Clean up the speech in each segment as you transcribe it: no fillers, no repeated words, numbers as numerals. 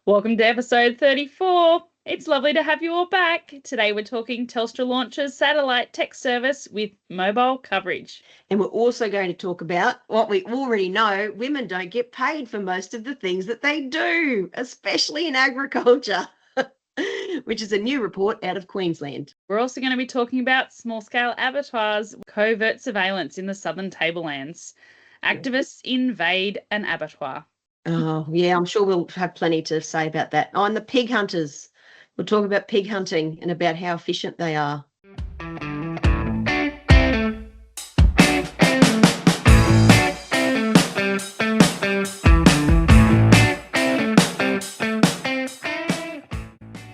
Welcome to episode 34. It's lovely to have you all back. Today we're talking Telstra launches satellite text service with mobile coverage. And we're also going to talk about what we already know, women don't get paid for most of the things that they do, especially in agriculture, which is a new report out of Queensland. We're also going to be talking about small-scale abattoirs, covert surveillance in the southern tablelands. Activists invade an abattoir. Oh, yeah, I'm sure we'll have plenty to say about that. Oh, and the pig hunters. We'll talk about pig hunting and about how efficient they are.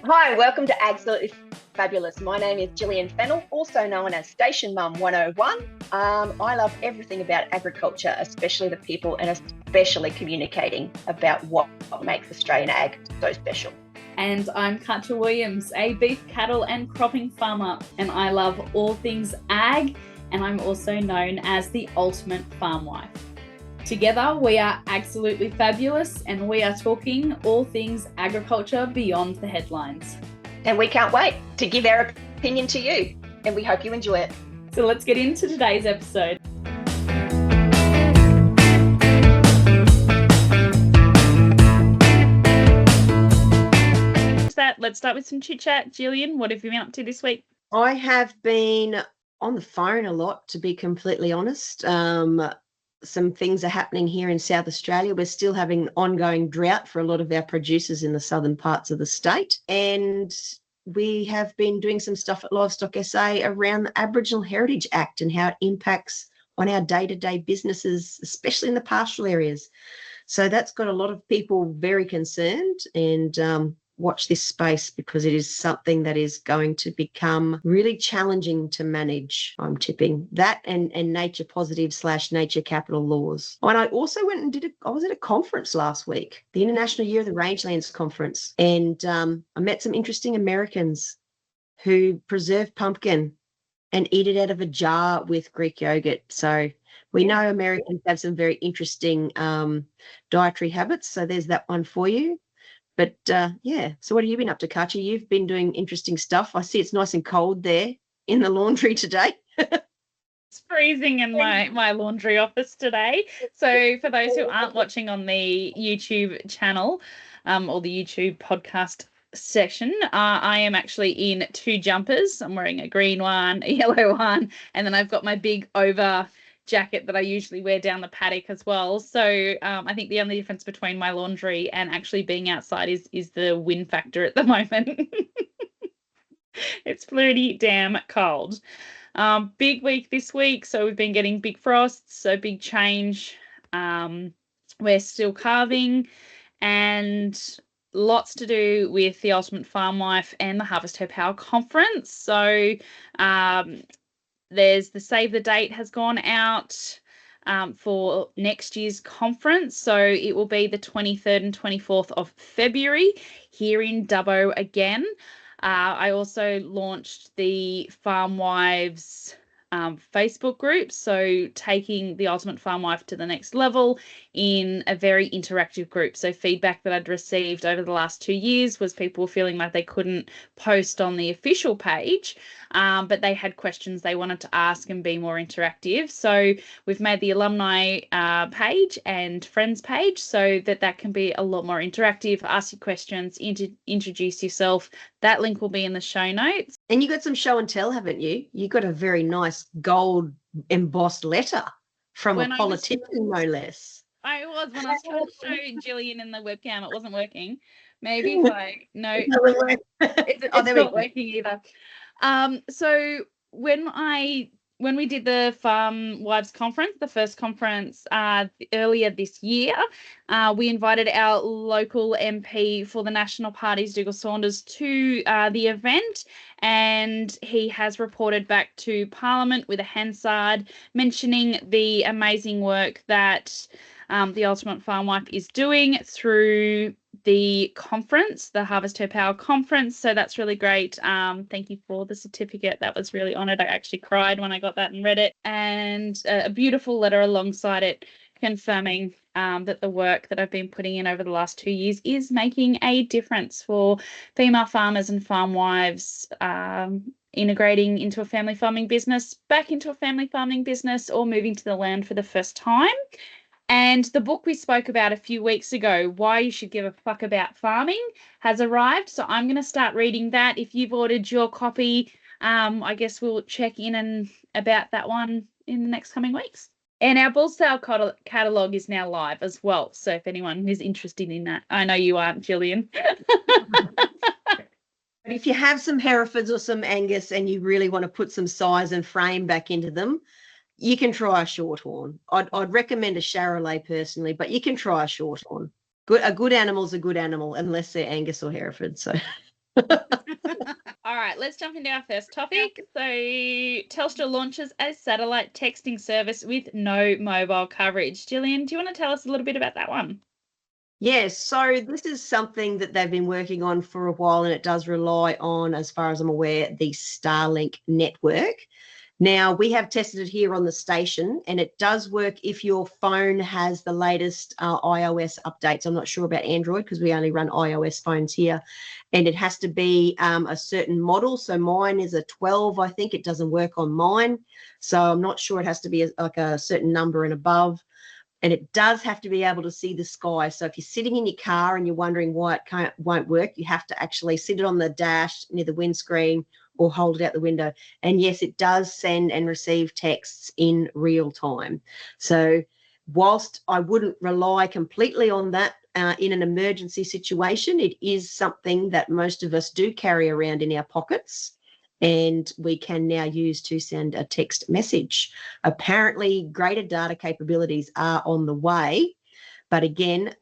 Hi, welcome to Agsolutely Fabulous. My name is Gillian Fennell, also known as Station Mum 101. I love everything about agriculture, especially the people and especially communicating about what makes Australian ag so special. And I'm Katja Williams, a beef, cattle and cropping farmer, and I love all things ag, and I'm also known as the ultimate farm wife. Together, we are Agsolutely Fabulous, and we are talking all things agriculture beyond the headlines. And we can't wait to give our opinion to you, and we hope you enjoy it. So let's get into today's episode. Let's start with some chit chat. Gillian, what have you been up to this week? I have been on the phone a lot, to be completely honest. Some things are happening here in South Australia. We're still having ongoing drought for a lot of our producers in the southern parts of the state. And we have been doing some stuff at Livestock SA around the Aboriginal Heritage Act and how it impacts on our day-to-day businesses, especially in the pastoral areas. So that's got a lot of people very concerned, and watch this space because it is something that is going to become really challenging to manage. I'm tipping that and nature positive / nature capital laws. Oh, and I also went and I was at a conference last week, the International Year of the Rangelands Conference, and I met some interesting Americans who preserve pumpkin and eat it out of a jar with Greek yogurt. So we know Americans have some very interesting dietary habits. So there's that one for you. But yeah, so what have you been up to, Katja? You've been doing interesting stuff. I see it's nice and cold there in the laundry today. It's freezing in my laundry office today. So for those who aren't watching on the YouTube channel or the YouTube podcast section, I am actually in two jumpers. I'm wearing a green one, a yellow one, and then I've got my big over jacket that I usually wear down the paddock as well. So I think the only difference between my laundry and actually being outside is the wind factor at the moment. It's pretty damn cold. Big week this week, so we've been getting big frosts, so big change. We're still calving, and lots to do with the Ultimate Farm Wife and the Harvest Her Power conference. So there's the save the date has gone out for next year's conference. So it will be the 23rd and 24th of February here in Dubbo again. I also launched the Farm Wives Facebook group, so taking the Ultimate Farm Wife to the next level in a very interactive group. So feedback that I'd received over the last 2 years was people feeling like they couldn't post on the official page, but they had questions they wanted to ask and be more interactive. So we've made the alumni page and friends page so that can be a lot more interactive. Ask your questions, introduce yourself. That link will be in the show notes. And you got some show and tell, haven't you? You got a very nice gold embossed letter from a politician, no less. I was when I was trying to show Gillian in the webcam, it wasn't working. Maybe like no, it's not working either. So when we did the Farm Wives Conference, the first conference earlier this year, we invited our local MP for the National Party's Dougal Saunders to the event, and he has reported back to Parliament with a Hansard mentioning the amazing work that the Ultimate Farm Wife is doing through the conference, the Harvest Her Power conference. So that's really great. Thank you for the certificate. That was really honoured. I actually cried when I got that and read it. And a beautiful letter alongside it confirming that the work that I've been putting in over the last 2 years is making a difference for female farmers and farm wives, integrating into a family farming business, back into a family farming business, or moving to the land for the first time. And the book we spoke about a few weeks ago, Why You Should Give a Fuck About Farming, has arrived. So I'm going to start reading that. If you've ordered your copy, I guess we'll check in and about that one in the next coming weeks. And our bull sale catalogue is now live as well. So if anyone is interested in that, I know you aren't, Gillian. But if you have some Herefords or some Angus and you really want to put some size and frame back into them, you can try a Shorthorn. I'd recommend a Charolais personally, but you can try a Shorthorn. A good animal's a good animal, unless they're Angus or Hereford. So, all right, let's jump into our first topic. So, Telstra launches a satellite texting service with no mobile coverage. Gillian, do you want to tell us a little bit about that one? Yes, so this is something that they've been working on for a while, and it does rely on, as far as I'm aware, the Starlink network. Now, we have tested it here on the station, and it does work if your phone has the latest iOS updates. I'm not sure about Android because we only run iOS phones here, and it has to be a certain model. So mine is a 12, I think. It doesn't work on mine, so I'm not sure. It has to be like a certain number and above, and it does have to be able to see the sky. So if you're sitting in your car and you're wondering why it won't work, you have to actually sit it on the dash near the windscreen or hold it out the window. And yes, it does send and receive texts in real time. So whilst I wouldn't rely completely on that in an emergency situation, it is something that most of us do carry around in our pockets, and we can now use to send a text message. Apparently, greater data capabilities are on the way, but again,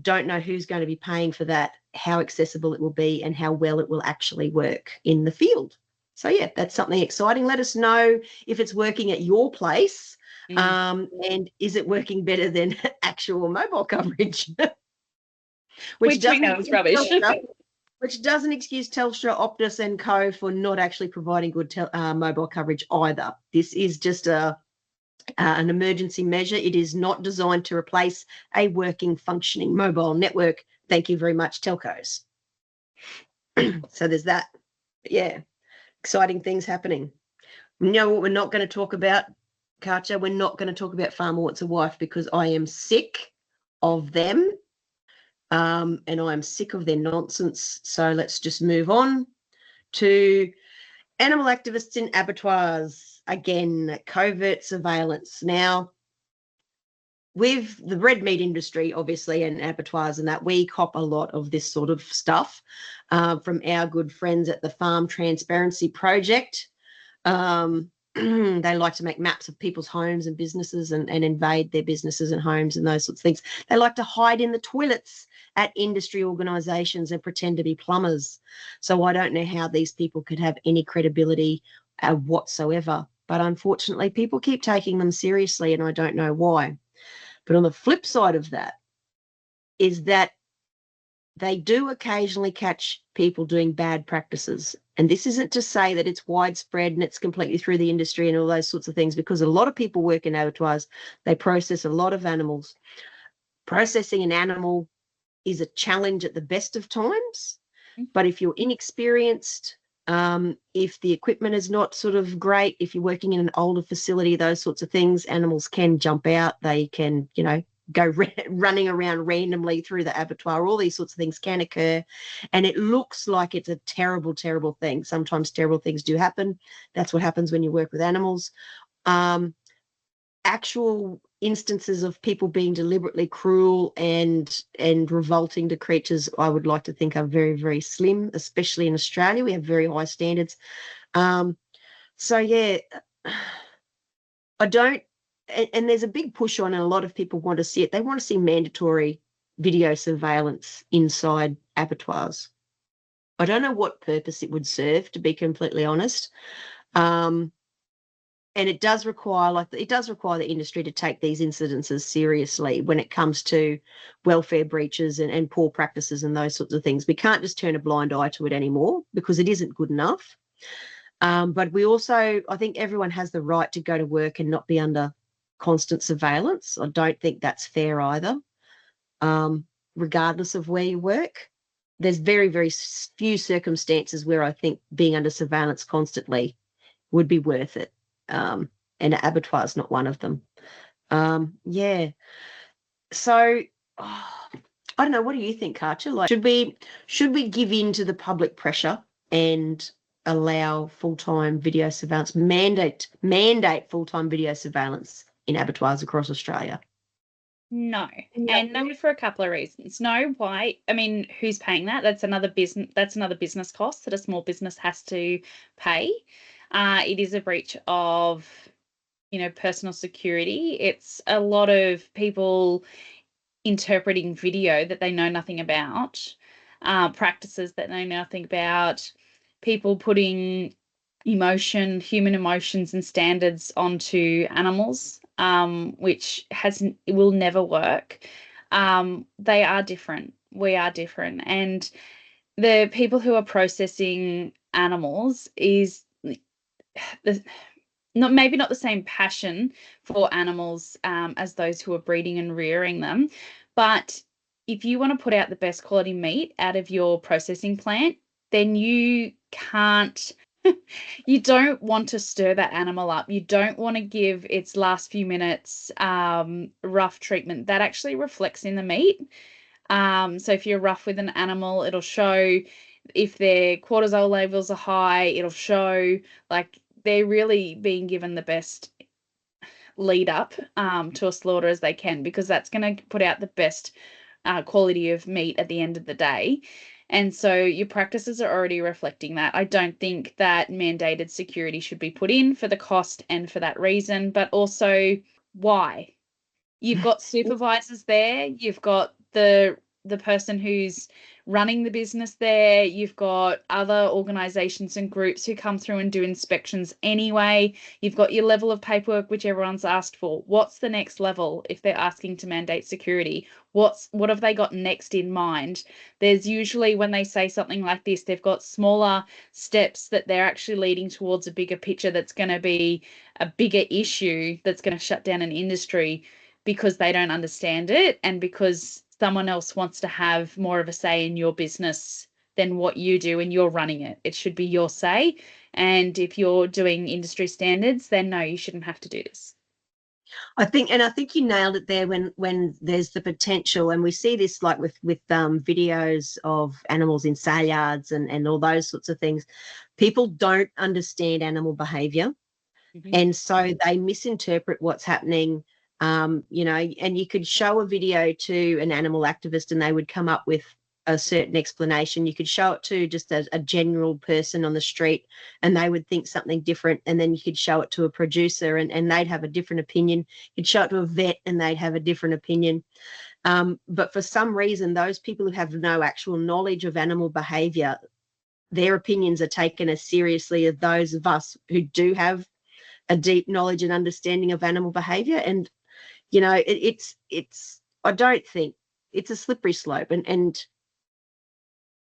don't know who's going to be paying for that, how accessible it will be, and how well it will actually work in the field. So, yeah, that's something exciting. Let us know if it's working at your place, and is it working better than actual mobile coverage? Which we know is rubbish. Which doesn't excuse Telstra, Optus and Co for not actually providing good mobile coverage either. This is just an emergency measure. It is not designed to replace a working, functioning mobile network. Thank you very much, telcos. So there's that. Yeah, exciting things happening. You know what we're not going to talk about, Katja? We're not going to talk about Farmer Wants a Wife because I am sick of them. And I'm sick of their nonsense. So let's just move on to animal activists in abattoirs. Again, covert surveillance. Now, with the red meat industry, obviously, and abattoirs and that, we cop a lot of this sort of stuff from our good friends at the Farm Transparency Project. They like to make maps of people's homes and businesses and invade their businesses and homes and those sorts of things. They like to hide in the toilets at industry organisations and pretend to be plumbers. So I don't know how these people could have any credibility whatsoever. But unfortunately, people keep taking them seriously, and I don't know why. But on the flip side of that is that they do occasionally catch people doing bad practices. And this isn't to say that it's widespread and it's completely through the industry and all those sorts of things, because a lot of people work in abattoirs. They process a lot of animals. Processing an animal is a challenge at the best of times. But if you're inexperienced, if the equipment is not sort of great, if you're working in an older facility, those sorts of things, animals can jump out. They can, go running around randomly through the abattoir. All these sorts of things can occur. And it looks like it's a terrible, terrible thing. Sometimes terrible things do happen. That's what happens when you work with animals. Actual instances of people being deliberately cruel and revolting to creatures, I would like to think, are very, very slim, especially in Australia. We have very high standards. So, yeah, I don't, and there's a big push on, and a lot of people want to see it. They want to see mandatory video surveillance inside abattoirs. I don't know what purpose it would serve, to be completely honest. And it does require, the industry to take these incidences seriously when it comes to welfare breaches and poor practices and those sorts of things. We can't just turn a blind eye to it anymore because it isn't good enough. But we also, I think everyone has the right to go to work and not be under constant surveillance. I don't think that's fair either. Regardless of where you work, there's very, very few circumstances where I think being under surveillance constantly would be worth it. And abattoir is not one of them. Yeah. So I don't know. What do you think, Katja? Like, should we give in to the public pressure and allow full-time video surveillance, mandate full-time video surveillance in abattoirs across Australia? No. And no for a couple of reasons. No, why? I mean, who's paying that? That's another business cost that a small business has to pay. It is a breach of, personal security. It's a lot of people interpreting video that they know nothing about, practices that they know nothing about, people putting human emotions and standards onto animals, which it will never work. They are different. We are different. And the people who are processing animals is maybe not the same passion for animals as those who are breeding and rearing them. But if you want to put out the best quality meat out of your processing plant, then you can't, you don't want to stir that animal up. You don't want to give its last few minutes rough treatment. That actually reflects in the meat. So if you're rough with an animal, it'll show. If their cortisol levels are high, it'll show. Like, they're really being given the best lead up to a slaughter as they can, because that's going to put out the best quality of meat at the end of the day. And so your practices are already reflecting that. I don't think that mandated security should be put in for the cost and for that reason, but also why? You've got supervisors there, you've got the person who's running the business there, you've got other organisations and groups who come through and do inspections anyway, you've got your level of paperwork which everyone's asked for. What's the next level if they're asking to mandate security? What have they got next in mind? There's usually, when they say something like this, they've got smaller steps that they're actually leading towards a bigger picture that's going to be a bigger issue that's going to shut down an industry because they don't understand it and because someone else wants to have more of a say in your business than what you do and you're running it. It should be your say. And if you're doing industry standards, then no, you shouldn't have to do this. I think you nailed it there when there's the potential, and we see this like with videos of animals in sale yards and all those sorts of things. People don't understand animal behaviour, and so they misinterpret what's happening. And you could show a video to an animal activist and they would come up with a certain explanation. You could show it to just a general person on the street and they would think something different. And then you could show it to a producer and they'd have a different opinion. You'd show it to a vet and they'd have a different opinion. But for some reason, those people who have no actual knowledge of animal behaviour, their opinions are taken as seriously as those of us who do have a deep knowledge and understanding of animal behaviour. And it's I don't think it's a slippery slope, and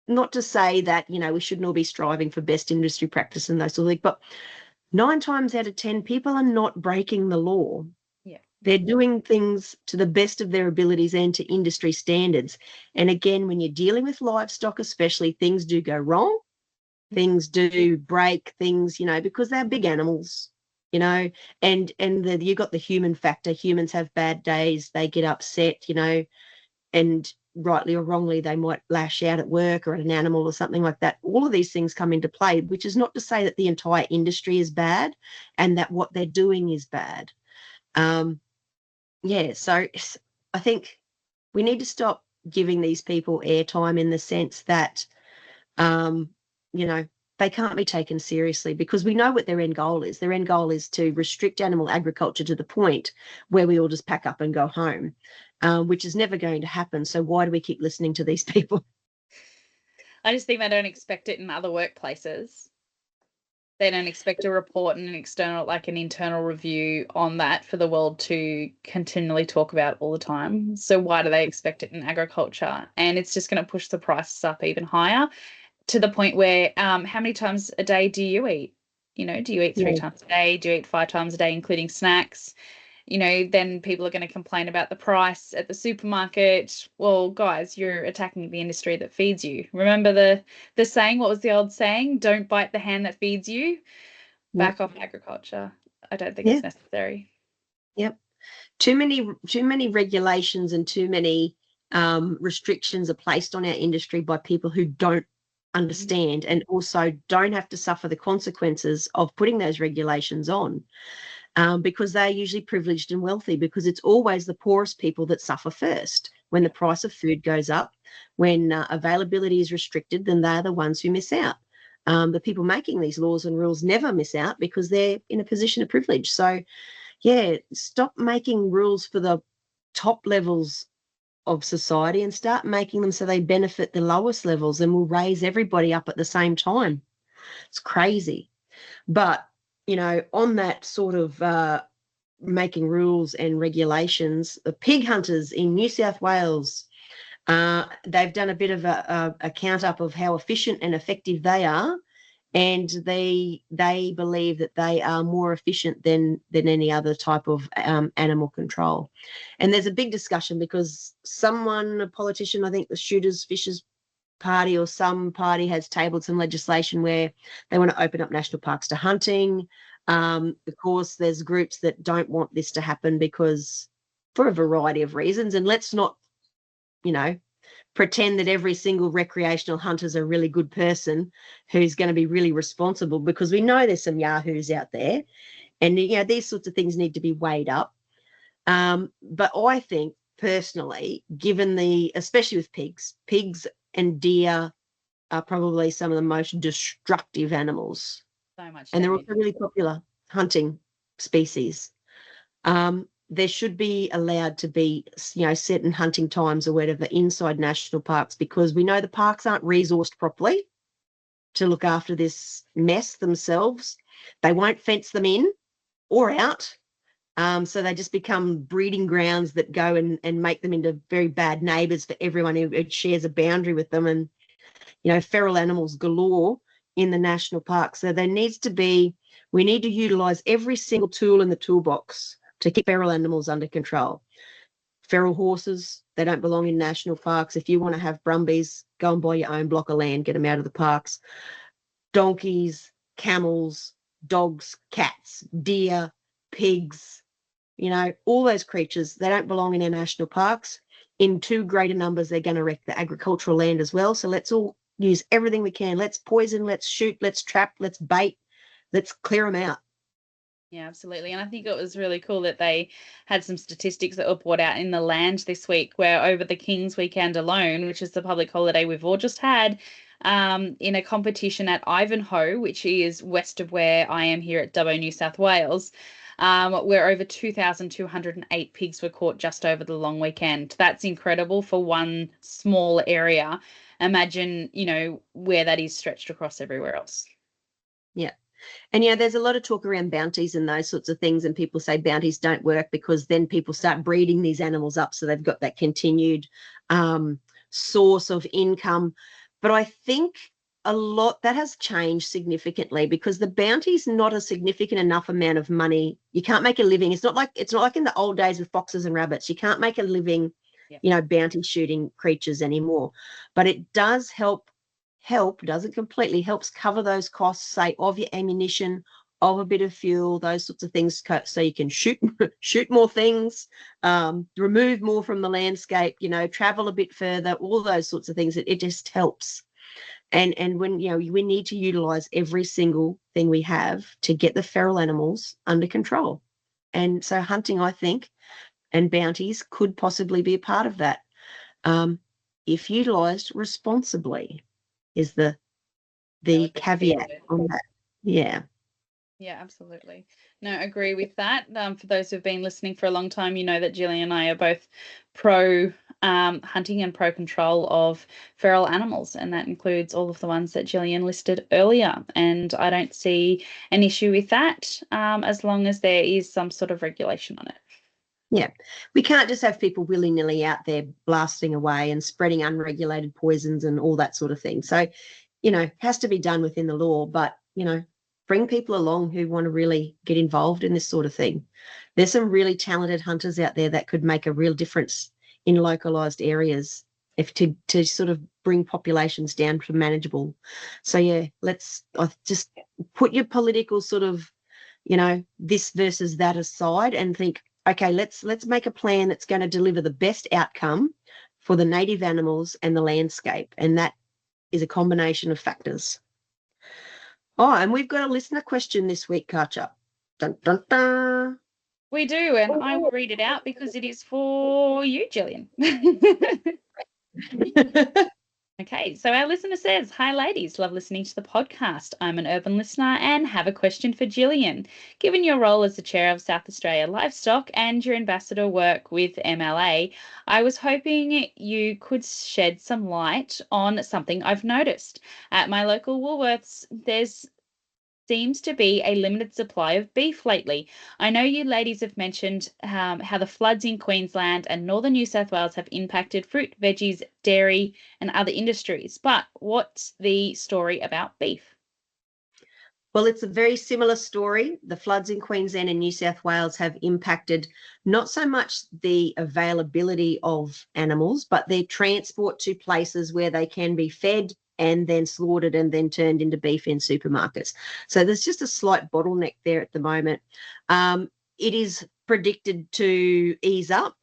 not to say that we shouldn't all be striving for best industry practice and those sort of things, but 9 times out of 10 people are not breaking the law. Yeah, they're doing things to the best of their abilities and to industry standards. And again, when you're dealing with livestock especially, things do go wrong, things do break, things because they're big animals. And you got the human factor. Humans have bad days, they get upset, and rightly or wrongly they might lash out at work or at an animal or something like that. All of these things come into play, which is not to say that the entire industry is bad and that what they're doing is bad. So I think we need to stop giving these people airtime in the sense that they can't be taken seriously, because we know what their end goal is. Their end goal is to restrict animal agriculture to the point where we all just pack up and go home, which is never going to happen. So why do we keep listening to these people? I just think they don't expect it in other workplaces. They don't expect a report and an internal review on that for the world to continually talk about all the time. So why do they expect it in agriculture? And it's just going to push the prices up even higher, to the point where how many times a day do you eat? Do you eat 3 times a day? Do you eat 5 times a day, including snacks? then people are going to complain about the price at the supermarket. Well, guys, you're attacking the industry that feeds you. Remember the saying? What was the old saying? Don't bite the hand that feeds you. Back off agriculture. I don't think it's necessary. Yep. Too many regulations and too many restrictions are placed on our industry by people who don't understand and also don't have to suffer the consequences of putting those regulations on, because they're usually privileged and wealthy, because it's always the poorest people that suffer first. When the price of food goes up, when availability is restricted, then they're the ones who miss out. The people making these laws and rules never miss out because they're in a position of privilege. So stop making rules for the top levels of society and start making them so they benefit the lowest levels, and will raise everybody up at the same time. It's crazy. But, on that sort of making rules and regulations, the pig hunters in New South Wales, they've done a bit of a count up of how efficient and effective they are. And they believe that they are more efficient than any other type of animal control. And there's a big discussion because a politician, I think the Shooters Fishers Party or some party, has tabled some legislation where they want to open up national parks to hunting. Of course, there's groups that don't want this to happen because for a variety of reasons. And let's not, pretend that every single recreational hunter is a really good person who's going to be really responsible, because we know there's some yahoos out there, and these sorts of things need to be weighed up. But I think personally, given especially with pigs and deer are probably some of the most destructive animals. So much. And they're also really popular hunting species. There should be allowed to be, certain hunting times or whatever inside national parks, because we know the parks aren't resourced properly to look after this mess themselves. They won't fence them in or out. So they just become breeding grounds that go and make them into very bad neighbours for everyone who shares a boundary with them. And, feral animals galore in the national park. So we need to utilise every single tool in the toolbox to keep feral animals under control. Feral horses, they don't belong in national parks. If you want to have brumbies, go and buy your own block of land, get them out of the parks. Donkeys, camels, dogs, cats, deer, pigs, all those creatures, they don't belong in our national parks. In too greater numbers, they're going to wreck the agricultural land as well. So let's all use everything we can. Let's poison, let's shoot, let's trap, let's bait, let's clear them out. Yeah, absolutely. And I think it was really cool that they had some statistics that were brought out in The Land this week, where over the King's Weekend alone, which is the public holiday we've all just had, in a competition at Ivanhoe, which is west of where I am here at Dubbo, New South Wales, where over 2,208 pigs were caught just over the long weekend. That's incredible for one small area. Imagine, where that is stretched across everywhere else. Yeah. And, there's a lot of talk around bounties and those sorts of things, and people say bounties don't work because then people start breeding these animals up so they've got that continued source of income. But I think a lot that has changed significantly, because the bounty's not a significant enough amount of money. You can't make a living. It's not like in the old days with foxes and rabbits. You can't make a living, bounty shooting creatures anymore. But it does doesn't completely, helps cover those costs, say, of your ammunition, of a bit of fuel, those sorts of things, so you can shoot more things, remove more from the landscape, travel a bit further, all those sorts of things. It just helps. And when, we need to utilize every single thing we have to get the feral animals under control. And so hunting, I think, and bounties could possibly be a part of that, if utilized responsibly, is the caveat on that. Yeah. Yeah, absolutely. No, I agree with that. For those who've been listening for a long time, you know that Gillian and I are both pro hunting and pro control of feral animals, and that includes all of the ones that Gillian listed earlier. And I don't see an issue with that, as long as there is some sort of regulation on it. Yeah, we can't just have people willy-nilly out there blasting away and spreading unregulated poisons and all that sort of thing. So, it has to be done within the law, but, bring people along who want to really get involved in this sort of thing. There's some really talented hunters out there that could make a real difference in localized areas if to sort of bring populations down to manageable. So yeah, let's just put your political sort of, this versus that aside and think, okay, let's make a plan that's going to deliver the best outcome for the native animals and the landscape. And that is a combination of factors. Oh, and we've got a listener question this week, Katja. Dun, dun, dun. We do, and I will read it out because it is for you, Gillian. Okay, so our listener says, "Hi ladies, love listening to the podcast. I'm an urban listener and have a question for Gillian. Given your role as the chair of South Australia Livestock and your ambassador work with MLA, I was hoping you could shed some light on something I've noticed. At my local Woolworths, there's seems to be a limited supply of beef lately. I know you ladies have mentioned how the floods in Queensland and northern New South Wales have impacted fruit, veggies, dairy, and other industries. But what's the story about beef?" Well, it's a very similar story. The floods in Queensland and New South Wales have impacted not so much the availability of animals, but their transport to places where they can be fed and then slaughtered and then turned into beef in supermarkets. So there's just a slight bottleneck there at the moment. It is predicted to ease up,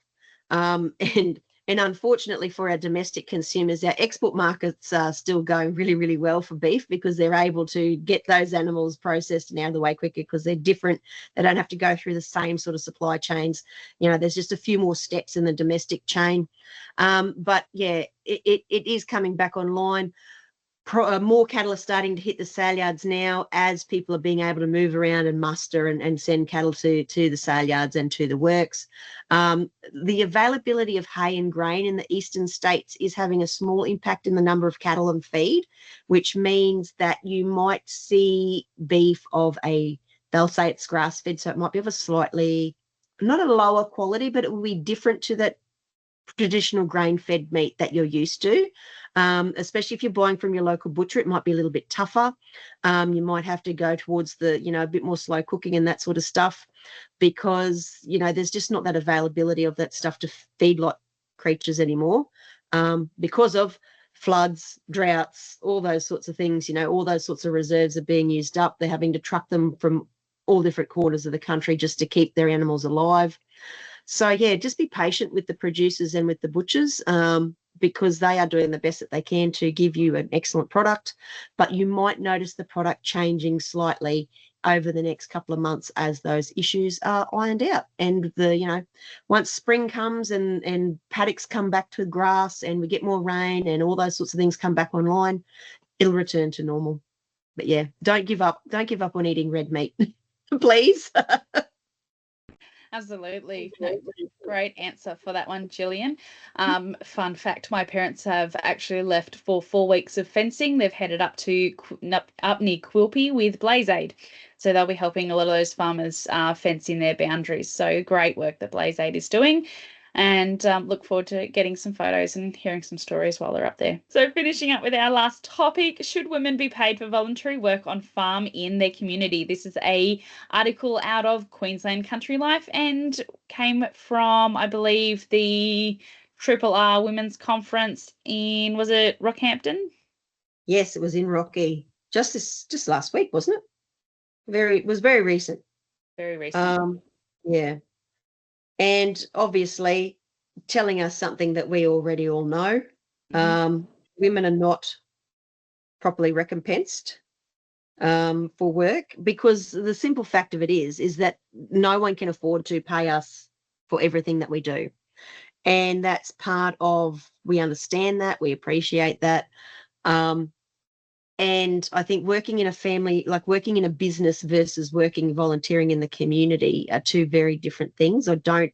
and unfortunately for our domestic consumers, our export markets are still going really, really well for beef because they're able to get those animals processed and out of the way quicker because they're different. They don't have to go through the same sort of supply chains. There's just a few more steps in the domestic chain. But yeah, it is coming back online. More cattle are starting to hit the sale yards now as people are being able to move around and muster and send cattle to the sale yards and to the works. The availability of hay and grain in the eastern states is having a small impact in the number of cattle and feed, which means that you might see beef they'll say it's grass-fed, so it might be of a slightly, not a lower quality, but it will be different to that traditional grain-fed meat that you're used to, especially if you're buying from your local butcher. It might be a little bit tougher. You might have to go towards the, a bit more slow cooking and that sort of stuff because, there's just not that availability of that stuff to feed like creatures anymore because of floods, droughts, all those sorts of things. All those sorts of reserves are being used up. They're having to truck them from all different corners of the country just to keep their animals alive. So, yeah, just be patient with the producers and with the butchers because they are doing the best that they can to give you an excellent product. But you might notice the product changing slightly over the next couple of months as those issues are ironed out. And, once spring comes and paddocks come back to grass and we get more rain and all those sorts of things come back online, it'll return to normal. But, yeah, don't give up. Don't give up on eating red meat, please. Absolutely. No, great answer for that one, Gillian. Fun fact, my parents have actually left for 4 weeks of fencing. They've headed up near Quilpie with Blaze Aid. So they'll be helping a lot of those farmers fence in their boundaries. So great work that Blaze Aid is doing. And look forward to getting some photos and hearing some stories while they're up there. So finishing up with our last topic, should women be paid for voluntary work on farm in their community? This is a article out of Queensland Country Life and came from, I believe, the RRR Women's Conference in, was it Rockhampton? Yes, it was in Rocky. Just last week, wasn't it? It was very recent. Very recent. Yeah. And obviously telling us something that we already all know. Women are not properly recompensed for work because the simple fact of it is that no one can afford to pay us for everything that we do. And that's part of, we understand that, we appreciate that. And I think working in a family, like working in a business versus volunteering in the community are two very different things. No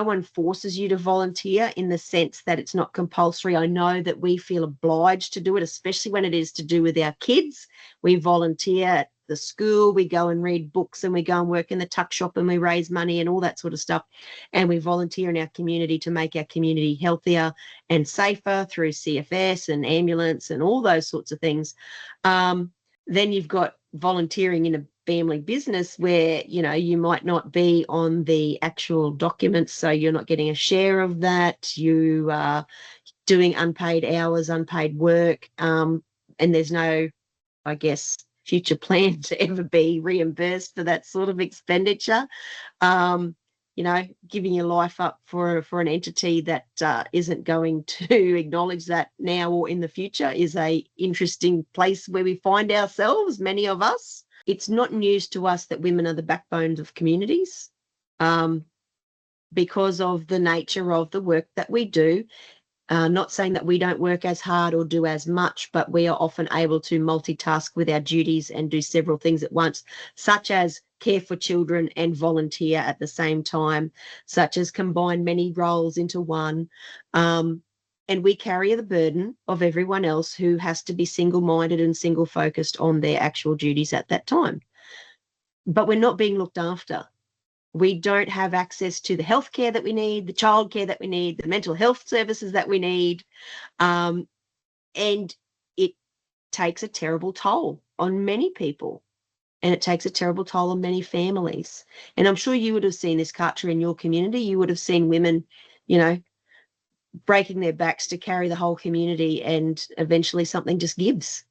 one forces you to volunteer in the sense that it's not compulsory. I know that we feel obliged to do it, especially when it is to do with our kids. We volunteer at the school, we go and read books and we go and work in the tuck shop and we raise money and all that sort of stuff. And we volunteer in our community to make our community healthier and safer through CFS and ambulance and all those sorts of things. Then you've got volunteering in a family business where, you might not be on the actual documents, so you're not getting a share of that. You are doing unpaid hours, unpaid work, and there's no, I guess, future plan to ever be reimbursed for that sort of expenditure. Giving your life up for an entity that isn't going to acknowledge that now or in the future is a interesting place where we find ourselves, many of us. It's not news to us that women are the backbones of communities, because of the nature of the work that we do. Not saying that we don't work as hard or do as much, but we are often able to multitask with our duties and do several things at once, such as care for children and volunteer at the same time, such as combine many roles into one. And we carry the burden of everyone else who has to be single-minded and single-focused on their actual duties at that time. But we're not being looked after. We don't have access to the healthcare that we need, the childcare that we need, the mental health services that we need. And it takes a terrible toll on many people, and it takes a terrible toll on many families. And I'm sure you would have seen this, Katja, in your community. You would have seen women, breaking their backs to carry the whole community, and eventually something just gives.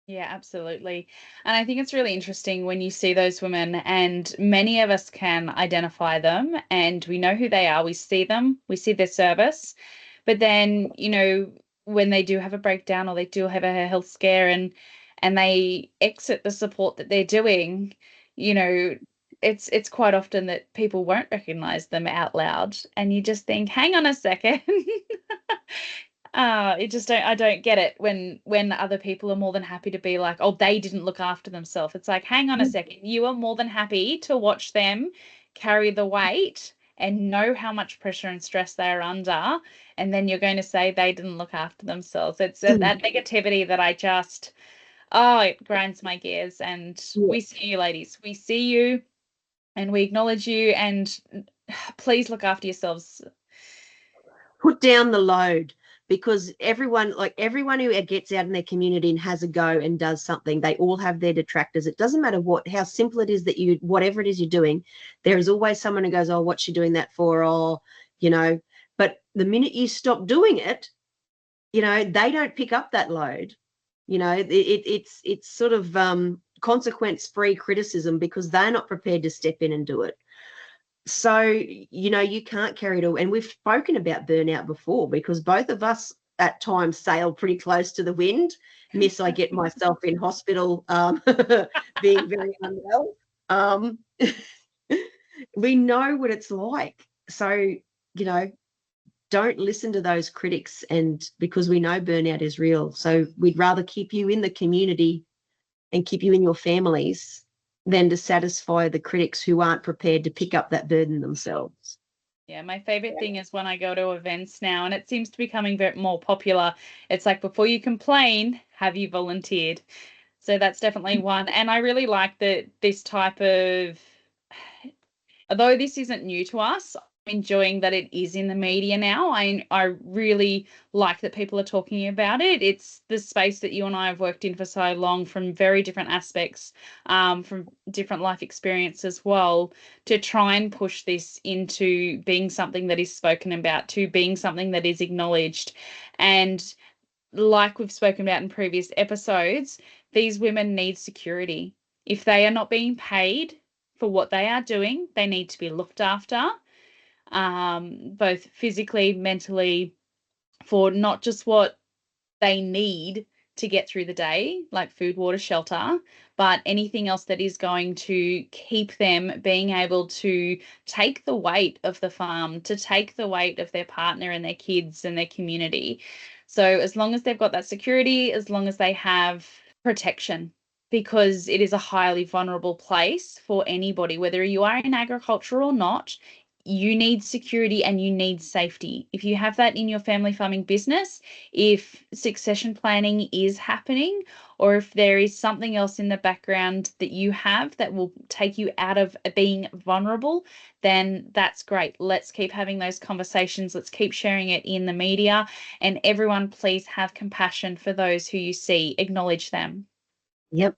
Yeah, absolutely. And I think it's really interesting when you see those women, and many of us can identify them and we know who they are. We see them, we see their service. But then, when they do have a breakdown or they do have a health scare and they exit the support that they're doing, it's quite often that people won't recognize them out loud. And you just think, hang on a second. I don't get it when other people are more than happy to be like, oh, they didn't look after themselves. It's like, hang on a second, you are more than happy to watch them carry the weight and know how much pressure and stress they're under, and then you're going to say they didn't look after themselves. It's that negativity that it grinds my gears. And we see you, ladies. We see you and we acknowledge you, and please look after yourselves. Put down the load, because everyone who gets out in their community and has a go and does something, they all have their detractors. It doesn't matter how simple it is that whatever it is you're doing, there is always someone who goes, oh, what's she doing that for? Or, but the minute you stop doing it, they don't pick up that load. It's sort of consequence-free criticism, because they're not prepared to step in and do it. So, you can't carry it all. And we've spoken about burnout before, because both of us at times sail pretty close to the wind. Miss, I get myself in hospital being very unwell. We know what it's like. So, don't listen to those critics, and because we know burnout is real. So we'd rather keep you in the community and keep you in your families than to satisfy the critics who aren't prepared to pick up that burden themselves. Yeah, my favorite thing is when I go to events now, and it seems to be becoming more popular. It's like, before you complain, have you volunteered? So that's definitely one. And I really like that this type of, although this isn't new to us, I'm enjoying that it is in the media now. I really like that people are talking about it. It's the space that you and I have worked in for so long, from very different aspects, from different life experience as well, to try and push this into being something that is spoken about, to being something that is acknowledged. And like we've spoken about in previous episodes, these women need security. If they are not being paid for what they are doing, they need to be looked after, both physically, mentally, for not just what they need to get through the day, like food, water, shelter, but anything else that is going to keep them being able to take the weight of the farm, to take the weight of their partner and their kids and their community. So as long as they've got that security, as long as they have protection, because it is a highly vulnerable place for anybody, whether you are in agriculture or not. You need security and you need safety. If you have that in your family farming business, if succession planning is happening, or if there is something else in the background that you have that will take you out of being vulnerable, then that's great. Let's keep having those conversations. Let's keep sharing it in the media. And everyone, please have compassion for those who you see. Acknowledge them. Yep.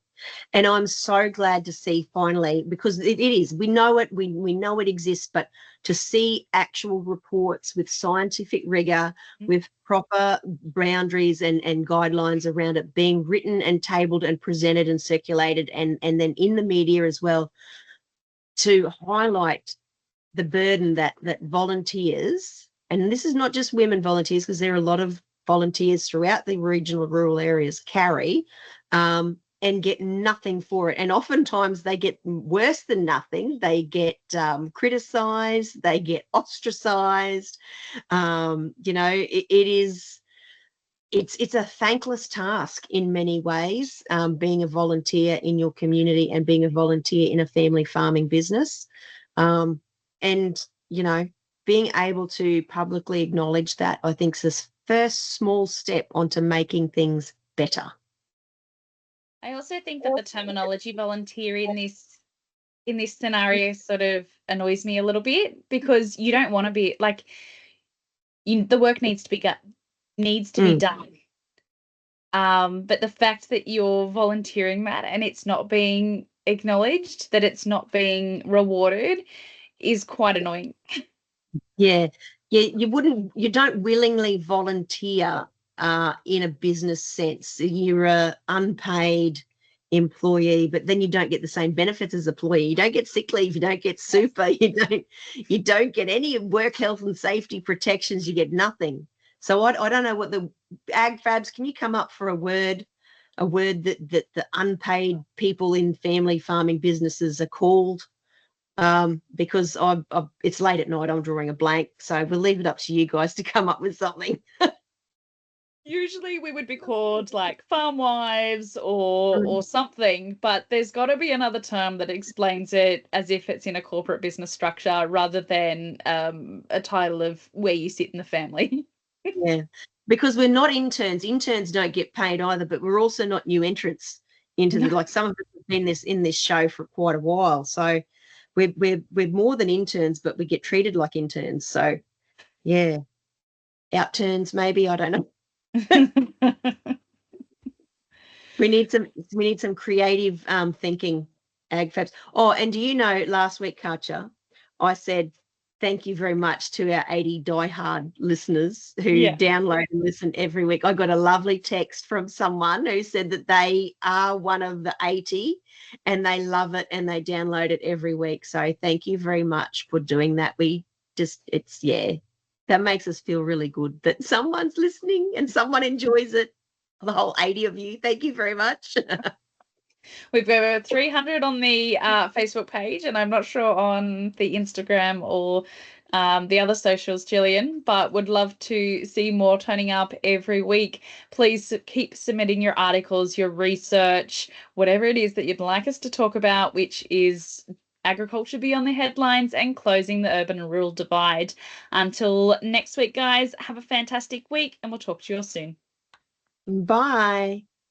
And I'm so glad to see finally, because it is, we know it, we know it exists, but to see actual reports with scientific rigor, with proper boundaries and guidelines around it being written and tabled and presented and circulated, and then in the media as well, to highlight the burden that volunteers, and this is not just women volunteers, because there are a lot of volunteers throughout the regional rural areas, carry, and get nothing for it. And oftentimes they get worse than nothing. They get criticized, they get ostracized. It's a thankless task in many ways, being a volunteer in your community and being a volunteer in a family farming business. And, being able to publicly acknowledge that, I think, is this first small step onto making things better. I also think that the terminology volunteer in this scenario sort of annoys me a little bit, because you don't want to be like, the work needs to be done. But the fact that you're volunteering that and it's not being acknowledged, that it's not being rewarded, is quite annoying. Yeah. You don't willingly volunteer in a business sense. You're a unpaid employee, but then you don't get the same benefits as employee. You don't get sick leave, you don't get super, you don't get any work health and safety protections, you get nothing. So I don't know what the ag fabs, can you come up for a word that the unpaid people in family farming businesses are called? Because it's late at night, I'm drawing a blank, so we'll leave it up to you guys to come up with something. Usually we would be called like farm wives or something, but there's got to be another term that explains it as if it's in a corporate business structure, rather than a title of where you sit in the family. Yeah, because we're not interns. Interns don't get paid either, but we're also not new entrants into like some of us have been in this show for quite a while. So we're more than interns, but we get treated like interns. So yeah, outturns maybe, I don't know. We need some creative thinking, ag fabs. Oh, and do you know, last week, Katja, I said thank you very much to our 80 diehard listeners who download and listen every week. I got a lovely text from someone who said that they are one of the 80 and they love it and they download it every week. So thank you very much for doing that. That makes us feel really good that someone's listening and someone enjoys it. The whole 80 of you. Thank you very much. We've got over 300 on the Facebook page, and I'm not sure on the Instagram or the other socials, Gillian, but would love to see more turning up every week. Please keep submitting your articles, your research, whatever it is that you'd like us to talk about, which is agriculture beyond the headlines and closing the urban and rural divide. Until next week, guys, have a fantastic week, and we'll talk to you all soon. Bye.